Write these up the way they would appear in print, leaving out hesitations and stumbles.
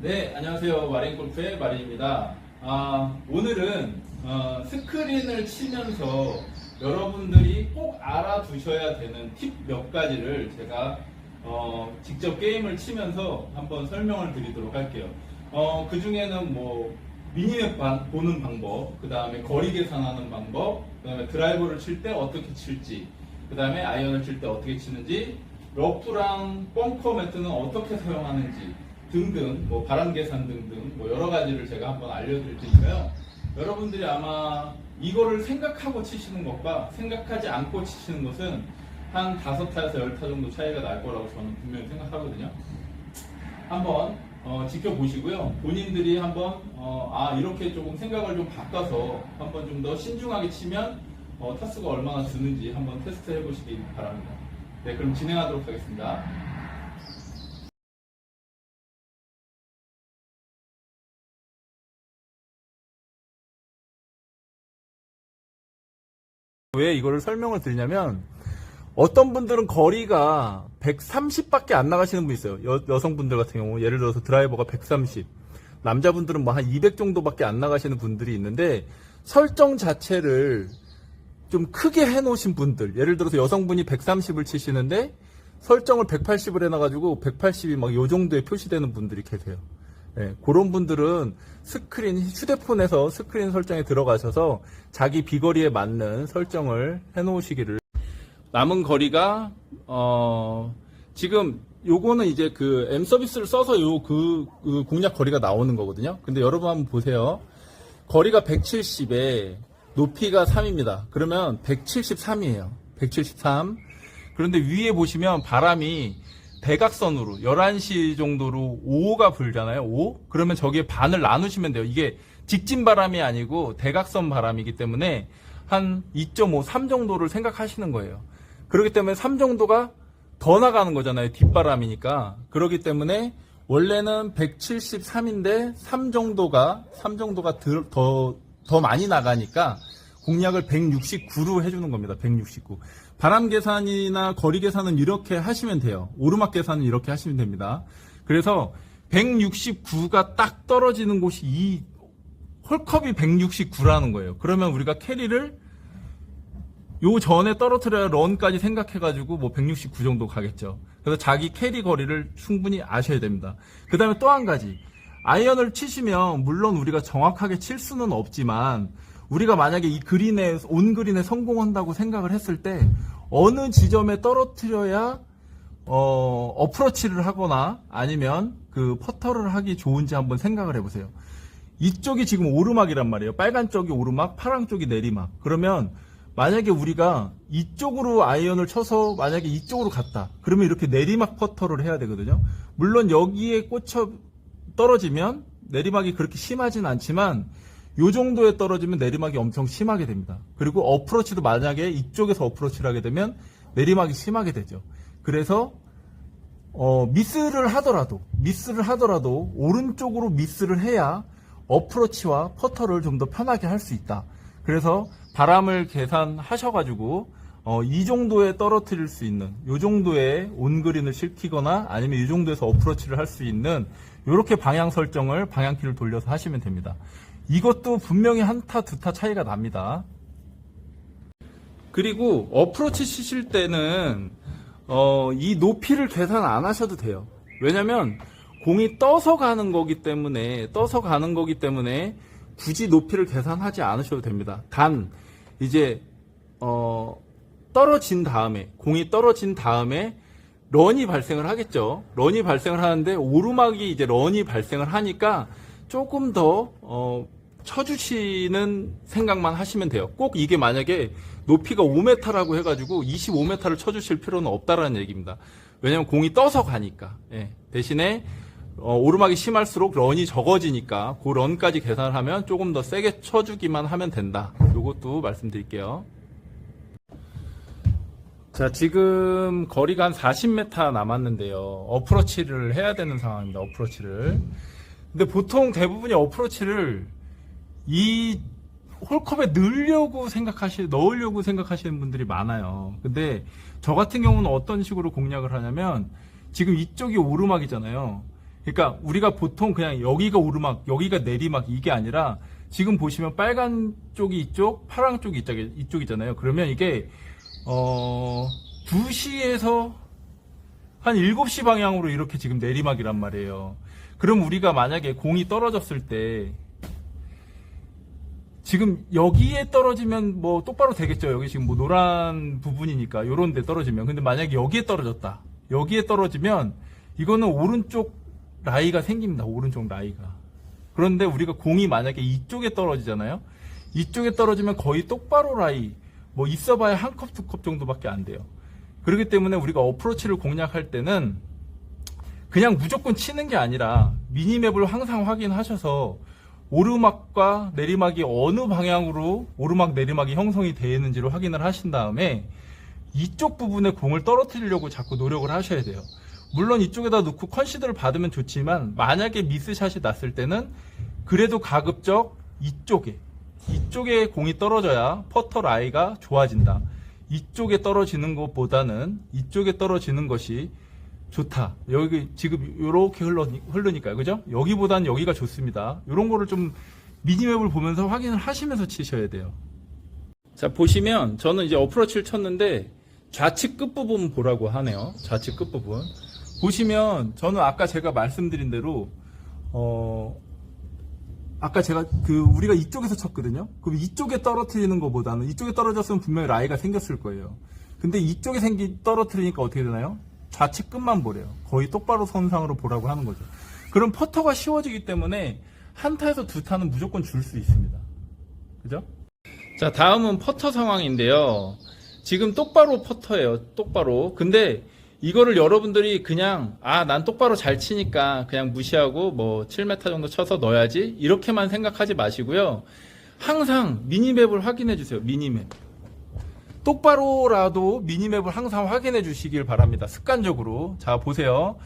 네, 안녕하세요. 마린골프의 마린입니다. 오늘은 스크린을 치면서 여러분들이 꼭 알아두셔야 되는 팁 몇 가지를 제가 직접 게임을 치면서 한번 설명을 드리도록 할게요. 그 중에는 뭐 미니맵 보는 방법, 그 다음에 거리 계산하는 방법, 그 다음에 드라이버를 칠 때 어떻게 칠지, 그 다음에 아이언을 칠 때 어떻게 치는지, 러프랑 벙커 매트는 어떻게 사용하는지 등등, 뭐 바람 계산 등등 뭐 여러 가지를 제가 한번 알려드릴 테니까요. 여러분들이 아마 이거를 생각하고 치시는 것과 생각하지 않고 치시는 것은 한 5타에서 10타 정도 차이가 날 거라고 저는 분명히 생각하거든요. 한번 지켜보시고요. 본인들이 한번 이렇게 조금 생각을 좀 바꿔서 한번 좀 더 신중하게 치면 타수가 얼마나 주는지 한번 테스트 해보시기 바랍니다. 네, 그럼 진행하도록 하겠습니다. 왜 이거를 설명을 드리냐면, 어떤 분들은 거리가 130밖에 안 나가시는 분 있어요. 여성분들 같은 경우 예를 들어서 드라이버가 130, 남자분들은 뭐 한 200 정도밖에 안 나가시는 분들이 있는데, 설정 자체를 좀 크게 해놓으신 분들, 예를 들어서 여성분이 130을 치시는데 설정을 180을 해놔가지고 180이 막 요 정도에 표시되는 분들이 계세요. 네, 그런 분들은 휴대폰에서 스크린 설정에 들어가셔서 자기 비거리에 맞는 설정을 해놓으시기를. 남은 거리가 지금 요거는 이제 그 M 서비스를 써서 그 공략 거리가 나오는 거거든요. 근데 여러분 한번 보세요. 거리가 170에 높이가 3입니다. 그러면 173이에요. 173. 그런데 위에 보시면 바람이 대각선으로 11시 정도로 5가 불잖아요. 5? 그러면 저기에 반을 나누시면 돼요. 이게 직진 바람이 아니고 대각선 바람이기 때문에 한 2.5, 3 정도를 생각하시는 거예요. 그렇기 때문에 3 정도가 더 나가는 거잖아요. 뒷바람이니까. 그렇기 때문에 원래는 173인데 3 정도가 더 많이 나가니까 공략을 169로 해주는 겁니다. 169. 바람 계산이나 거리 계산은 이렇게 하시면 돼요. 오르막 계산은 이렇게 하시면 됩니다. 그래서 169가 딱 떨어지는 곳이 이 홀컵이 169라는 거예요. 그러면 우리가 캐리를 요 전에 떨어뜨려야 런까지 생각해가지고 뭐 169 정도 가겠죠. 그래서 자기 캐리 거리를 충분히 아셔야 됩니다. 그 다음에 또 한 가지. 아이언을 치시면 물론 우리가 정확하게 칠 수는 없지만 우리가 만약에 이 그린에, 온 그린에 성공한다고 생각을 했을 때 어느 지점에 떨어뜨려야 어프로치를 하거나 아니면 그 퍼터를 하기 좋은지 한번 생각을 해보세요. 이쪽이 지금 오르막이란 말이에요. 빨간 쪽이 오르막, 파란 쪽이 내리막. 그러면 만약에 우리가 이쪽으로 아이언을 쳐서 만약에 이쪽으로 갔다. 그러면 이렇게 내리막 퍼터를 해야 되거든요. 물론 여기에 꽂혀 떨어지면 내리막이 그렇게 심하진 않지만 요 정도에 떨어지면 내리막이 엄청 심하게 됩니다. 그리고 어프로치도 만약에 이쪽에서 어프로치를 하게 되면 내리막이 심하게 되죠. 그래서 미스를 하더라도 오른쪽으로 미스를 해야 어프로치와 퍼터를 좀 더 편하게 할 수 있다. 그래서 바람을 계산하셔가지고 이 정도에 떨어뜨릴 수 있는, 요 정도의 온그린을 실키거나 아니면 이 정도에서 어프로치를 할 수 있는 이렇게 방향 설정을 방향키를 돌려서 하시면 됩니다. 이것도 분명히 1타, 2타 차이가 납니다. 그리고 어프로치 치실 때는 이 높이를 계산 안 하셔도 돼요. 왜냐면 공이 떠서 가는 거기 때문에 굳이 높이를 계산하지 않으셔도 됩니다. 단 이제 공이 떨어진 다음에 런이 발생을 하겠죠. 런이 발생을 하는데 오르막이 이제 런이 발생을 하니까 조금 더 쳐주시는 생각만 하시면 돼요. 꼭 이게 만약에 높이가 5m라고 해가지고 25m를 쳐주실 필요는 없다라는 얘기입니다. 왜냐면 공이 떠서 가니까. 예. 대신에 오르막이 심할수록 런이 적어지니까 그 런까지 계산을 하면 조금 더 세게 쳐주기만 하면 된다. 요것도 말씀드릴게요. 자, 지금 거리가 한 40m 남았는데요. 어프로치를 해야 되는 상황입니다. 어프로치를. 근데 보통 대부분이 어프로치를 이 홀컵에 넣으려고 생각하시는 분들이 많아요. 근데 저 같은 경우는 어떤 식으로 공략을 하냐면 지금 이쪽이 오르막이잖아요. 그러니까 우리가 보통 그냥 여기가 오르막, 여기가 내리막 이게 아니라 지금 보시면 빨간 쪽이 이쪽, 파란 쪽이 이쪽이잖아요. 그러면 이게 2시에서 한 7시 방향으로 이렇게 지금 내리막이란 말이에요. 그럼 우리가 만약에 공이 떨어졌을 때 지금 여기에 떨어지면 뭐 똑바로 되겠죠. 여기 지금 뭐 노란 부분이니까 요런 데 떨어지면. 근데 만약에 여기에 떨어졌다. 여기에 떨어지면 이거는 오른쪽 라이가 생깁니다. 오른쪽 라이가. 그런데 우리가 공이 만약에 이쪽에 떨어지잖아요. 이쪽에 떨어지면 거의 똑바로 라이, 뭐 있어봐야 한 컵, 두 컵 정도밖에 안 돼요. 그렇기 때문에 우리가 어프로치를 공략할 때는 그냥 무조건 치는 게 아니라 미니맵을 항상 확인하셔서 오르막과 내리막이 어느 방향으로 오르막 내리막이 형성이 되어 있는지를 확인을 하신 다음에 이쪽 부분에 공을 떨어뜨리려고 자꾸 노력을 하셔야 돼요. 물론 이쪽에다 놓고 컨시드를 받으면 좋지만 만약에 미스샷이 났을 때는 그래도 가급적 이쪽에 공이 떨어져야 퍼터 라이가 좋아진다. 이쪽에 떨어지는 것보다는 이쪽에 떨어지는 것이 좋다. 여기 지금 이렇게 흐르니까요. 그죠? 여기보다는 여기가 좋습니다. 이런 거를 좀 미니맵을 보면서 확인을 하시면서 치셔야 돼요. 자, 보시면 저는 이제 어프로치를 쳤는데 좌측 끝부분 보라고 하네요. 좌측 끝부분. 보시면 저는 아까 제가 말씀드린 대로 아까 제가 우리가 이쪽에서 쳤거든요. 그럼 이쪽에 떨어뜨리는 것보다는 이쪽에 떨어졌으면 분명히 라이가 생겼을 거예요. 근데 이쪽에 떨어뜨리니까 어떻게 되나요? 좌측 끝만 보래요. 거의 똑바로 선상으로 보라고 하는 거죠. 그럼 퍼터가 쉬워지기 때문에 한 타에서 두 타는 무조건 줄 수 있습니다. 그죠? 자, 다음은 퍼터 상황인데요. 지금 똑바로 퍼터예요. 똑바로. 근데 이거를 여러분들이 그냥 난 똑바로 잘 치니까 그냥 무시하고 뭐 7m 정도 쳐서 넣어야지 이렇게만 생각하지 마시고요. 항상 미니맵을 확인해 주세요. 미니맵. 똑바로라도 미니맵을 항상 확인해 주시길 바랍니다. 습관적으로. 자, 보세요.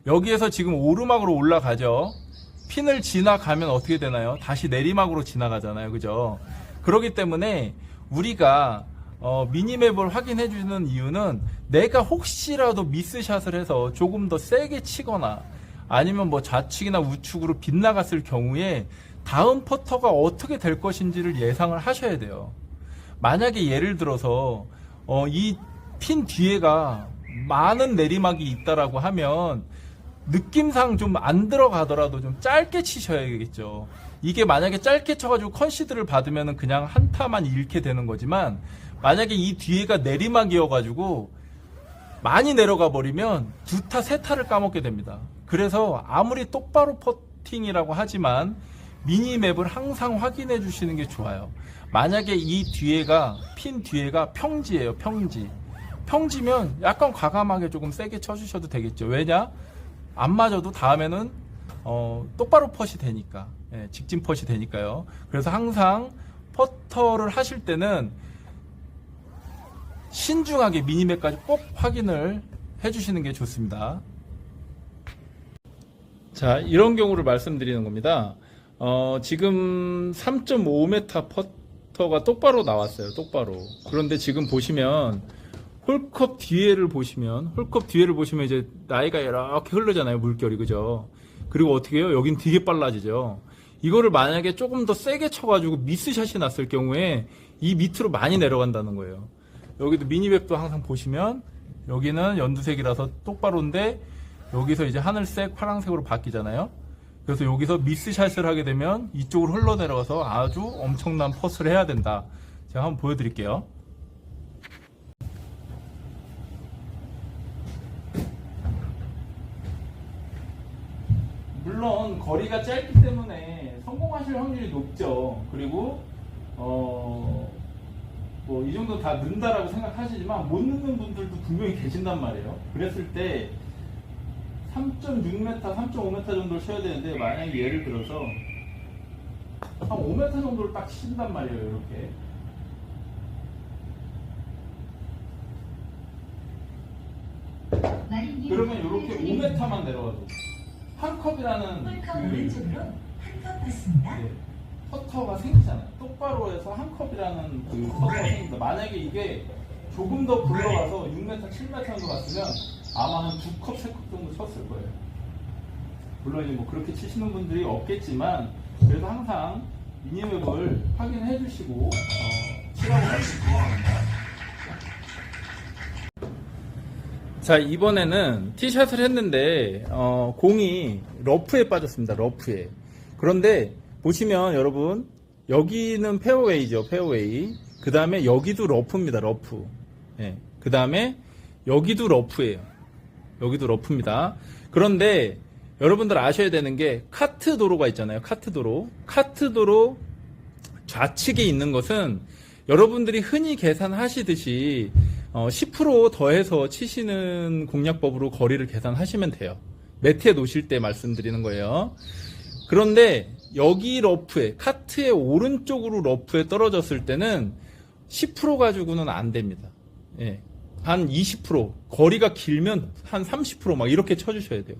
여기에서 지금 오르막으로 올라가죠. 핀을 지나가면 어떻게 되나요? 다시 내리막으로 지나가잖아요. 그죠? 그렇기 때문에 우리가 미니맵을 확인해 주는 이유는 내가 혹시라도 미스샷을 해서 조금 더 세게 치거나 아니면 뭐 좌측이나 우측으로 빗나갔을 경우에 다음 퍼터가 어떻게 될 것인지를 예상을 하셔야 돼요. 만약에 예를 들어서 이 핀 뒤에가 많은 내리막이 있다라고 하면 느낌상 좀 안 들어가더라도 좀 짧게 치셔야겠죠. 이게 만약에 짧게 쳐가지고 컨시드를 받으면 그냥 한 타만 잃게 되는 거지만 만약에 이 뒤에가 내리막이어가지고 많이 내려가 버리면 두 타, 세 타를 까먹게 됩니다. 그래서 아무리 똑바로 퍼팅이라고 하지만 미니맵을 항상 확인해 주시는 게 좋아요. 만약에 이 뒤에가 핀 뒤에가 평지예요. 평지면 약간 과감하게 조금 세게 쳐주셔도 되겠죠. 왜냐? 안 맞아도 다음에는 똑바로 펫이 되니까, 직진 펫이 되니까요. 그래서 항상 퍼터를 하실 때는 신중하게 미니맵까지 꼭 확인을 해주시는 게 좋습니다. 자, 이런 경우를 말씀드리는 겁니다. 지금 3.5m 퍼터가 똑바로 나왔어요. 똑바로. 그런데 지금 보시면 홀컵 뒤에를 보시면 이제 라이가 이렇게 흐르잖아요. 물결이. 그죠? 그리고 어떻게 해요? 여긴 되게 빨라지죠. 이거를 만약에 조금 더 세게 쳐가지고 미스샷이 났을 경우에 이 밑으로 많이 내려간다는 거예요. 여기도 미니맵도 항상 보시면 여기는 연두색이라서 똑바로인데 여기서 이제 하늘색, 파란색으로 바뀌잖아요. 그래서 여기서 미스샷을 하게 되면 이쪽으로 흘러내려가서 아주 엄청난 퍼스를 해야 된다. 제가 한번 보여드릴게요. 물론 거리가 짧기 때문에 성공하실 확률이 높죠. 그리고 뭐 이 정도 다 넣는다라고 생각하시지만 못 넣는 분들도 분명히 계신단 말이에요. 그랬을 때 3.6m, 3.5m 정도를 쳐야 되는데 만약에 예를 들어서 한 5m 정도를 딱 치신단 말이에요. 이렇게. 그러면 이렇게 5m만 내려가도 한 컵이라는 오른쪽으로 한 컵 받습니다. 퍼터가 생기잖아요. 똑바로 해서 한 컵이라는 퍼터가 생깁니다. 만약에 이게 조금 더 굴러가서 6m, 7m 정도 갔으면 아마 한 2컵, 3컵 정도 쳤을 거예요. 물론 이제 뭐 그렇게 치시는 분들이 없겠지만 그래도 항상 미니맵을 확인해 주시고 치라고 말씀드립니다. 자, 이번에는 티샷을 했는데 공이 러프에 빠졌습니다. 러프에. 그런데 보시면 여러분 여기는 페어웨이죠. 페어웨이. 그 다음에 여기도 러프입니다. 러프. 예. 그 다음에 여기도 러프예요. 여기도 러프입니다. 그런데 여러분들 아셔야 되는 게 카트 도로가 있잖아요. 카트 도로. 카트 도로 좌측에 있는 것은 여러분들이 흔히 계산하시듯이 10% 더해서 치시는 공략법으로 거리를 계산하시면 돼요. 매트에 놓으실 때 말씀드리는 거예요. 그런데 여기 러프에, 카트의 오른쪽으로 러프에 떨어졌을 때는 10% 가지고는 안 됩니다. 예. 한 20%, 거리가 길면 한 30% 막 이렇게 쳐주셔야 돼요.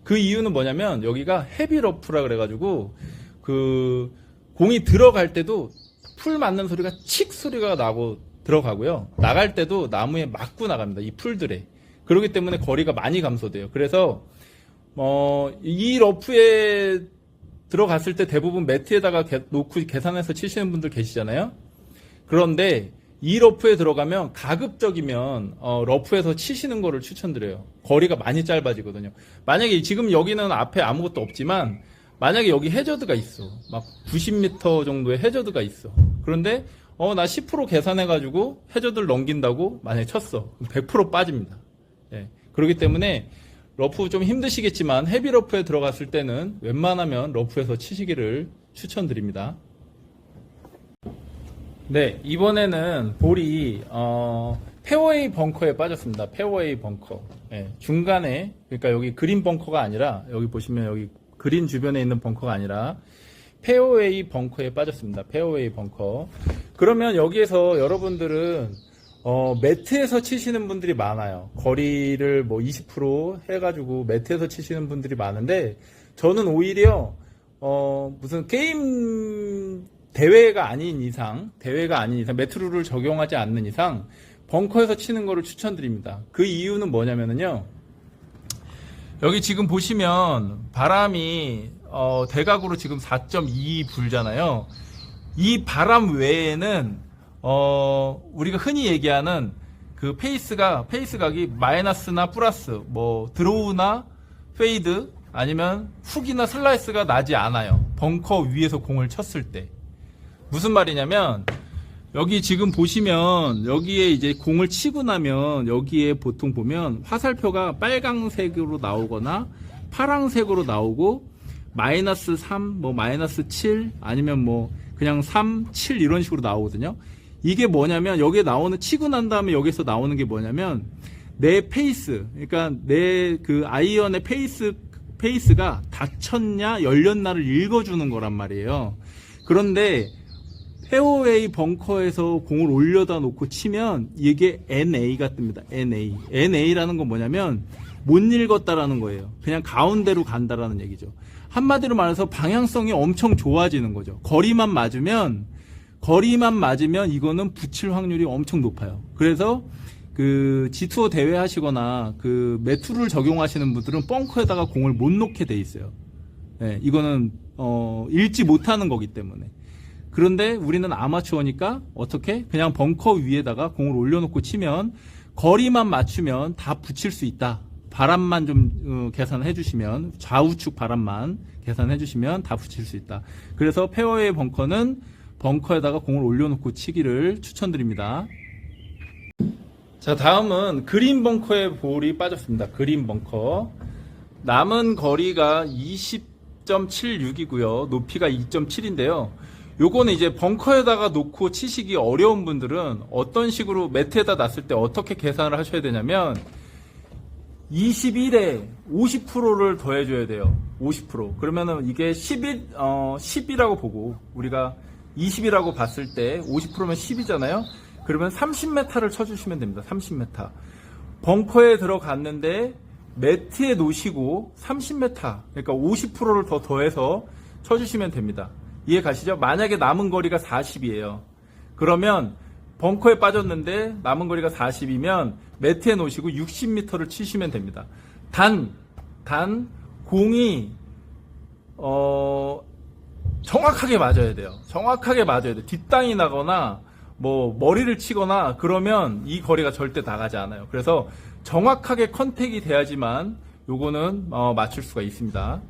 그 이유는 뭐냐면 여기가 헤비 러프라 그래가지고 그 공이 들어갈 때도 풀 맞는 소리가 칙 소리가 나고 들어가고요. 나갈 때도 나무에 맞고 나갑니다. 이 풀들에. 그렇기 때문에 거리가 많이 감소돼요. 그래서 이 러프에 들어갔을 때 대부분 매트에다가 놓고 계산해서 치시는 분들 계시잖아요. 그런데 이 러프에 들어가면 가급적이면 러프에서 치시는 거를 추천드려요. 거리가 많이 짧아지거든요. 만약에 지금 여기는 앞에 아무것도 없지만 만약에 여기 해저드가 있어. 막 90m 정도의 해저드가 있어. 그런데 나 10% 계산해가지고 해저드를 넘긴다고 만약에 쳤어. 100% 빠집니다. 예. 그렇기 때문에 러프 좀 힘드시겠지만 헤비 러프에 들어갔을 때는 웬만하면 러프에서 치시기를 추천드립니다. 네, 이번에는 볼이 페어웨이 벙커에 빠졌습니다. 페어웨이 벙커. 예, 중간에, 그러니까 여기 그린 벙커가 아니라 여기 보시면 여기 그린 주변에 있는 벙커가 아니라 페어웨이 벙커에 빠졌습니다. 페어웨이 벙커. 그러면 여기에서 여러분들은 매트에서 치시는 분들이 많아요. 거리를 뭐 20% 해가지고 매트에서 치시는 분들이 많은데 저는 오히려 무슨 게임 대회가 아닌 이상 매트룰을 적용하지 않는 이상 벙커에서 치는 거를 추천드립니다. 그 이유는 뭐냐면요. 여기 지금 보시면 바람이 대각으로 지금 4.2 불잖아요. 이 바람 외에는 우리가 흔히 얘기하는 그 페이스각이 마이너스나 플러스, 뭐 드로우나 페이드 아니면 훅이나 슬라이스가 나지 않아요. 벙커 위에서 공을 쳤을 때. 무슨 말이냐면 여기 지금 보시면 여기에 이제 공을 치고 나면 여기에 보통 보면 화살표가 빨강색으로 나오거나 파랑색으로 나오고 마이너스 3, 뭐 마이너스 7 아니면 뭐 그냥 3, 7 이런 식으로 나오거든요. 이게 뭐냐면 여기에 나오는 치고 난 다음에 여기서 나오는 게 뭐냐면 내 페이스, 그러니까 내 그 아이언의 페이스가 닫혔냐 열렸나를 읽어주는 거란 말이에요. 그런데 페어웨이 벙커에서 공을 올려다 놓고 치면 이게 NA가 뜹니다. NA라는 건 뭐냐면 못 읽었다라는 거예요. 그냥 가운데로 간다라는 얘기죠. 한마디로 말해서 방향성이 엄청 좋아지는 거죠. 거리만 맞으면 이거는 붙일 확률이 엄청 높아요. 그래서 그 G2 대회 하시거나 그 매트를 적용하시는 분들은 벙커에다가 공을 못 놓게 돼 있어요. 네, 이거는 읽지 못하는 거기 때문에. 그런데 우리는 아마추어니까 어떻게? 그냥 벙커 위에다가 공을 올려놓고 치면 거리만 맞추면 다 붙일 수 있다. 바람만 좀 계산해 주시면 좌우측 바람만 계산해 주시면 다 붙일 수 있다. 그래서 페어웨이 벙커는 벙커에다가 공을 올려놓고 치기를 추천드립니다. 자, 다음은 그린 벙커에 볼이 빠졌습니다. 그린 벙커. 남은 거리가 20.76이고요. 높이가 2.7인데요. 요거는 이제 벙커에다가 놓고 치시기 어려운 분들은 어떤 식으로 매트에다 놨을 때 어떻게 계산을 하셔야 되냐면 21에 50%를 더해줘야 돼요. 50%. 그러면은 이게 10이라고 보고 우리가 20이라고 봤을 때 50%면 10이잖아요. 그러면 30m를 쳐주시면 됩니다. 30m. 벙커에 들어갔는데 매트에 놓으시고 30m, 그러니까 50%를 더 더해서 쳐주시면 됩니다. 이해 가시죠? 만약에 남은 거리가 40이에요. 그러면 벙커에 빠졌는데 남은 거리가 40이면 매트에 놓으시고 60m를 치시면 됩니다. 단 공이 정확하게 맞아야 돼요. 정확하게 맞아야 돼. 뒷땅이 나거나 뭐 머리를 치거나 그러면 이 거리가 절대 나가지 않아요. 그래서 정확하게 컨택이 돼야지만 요거는 맞출 수가 있습니다.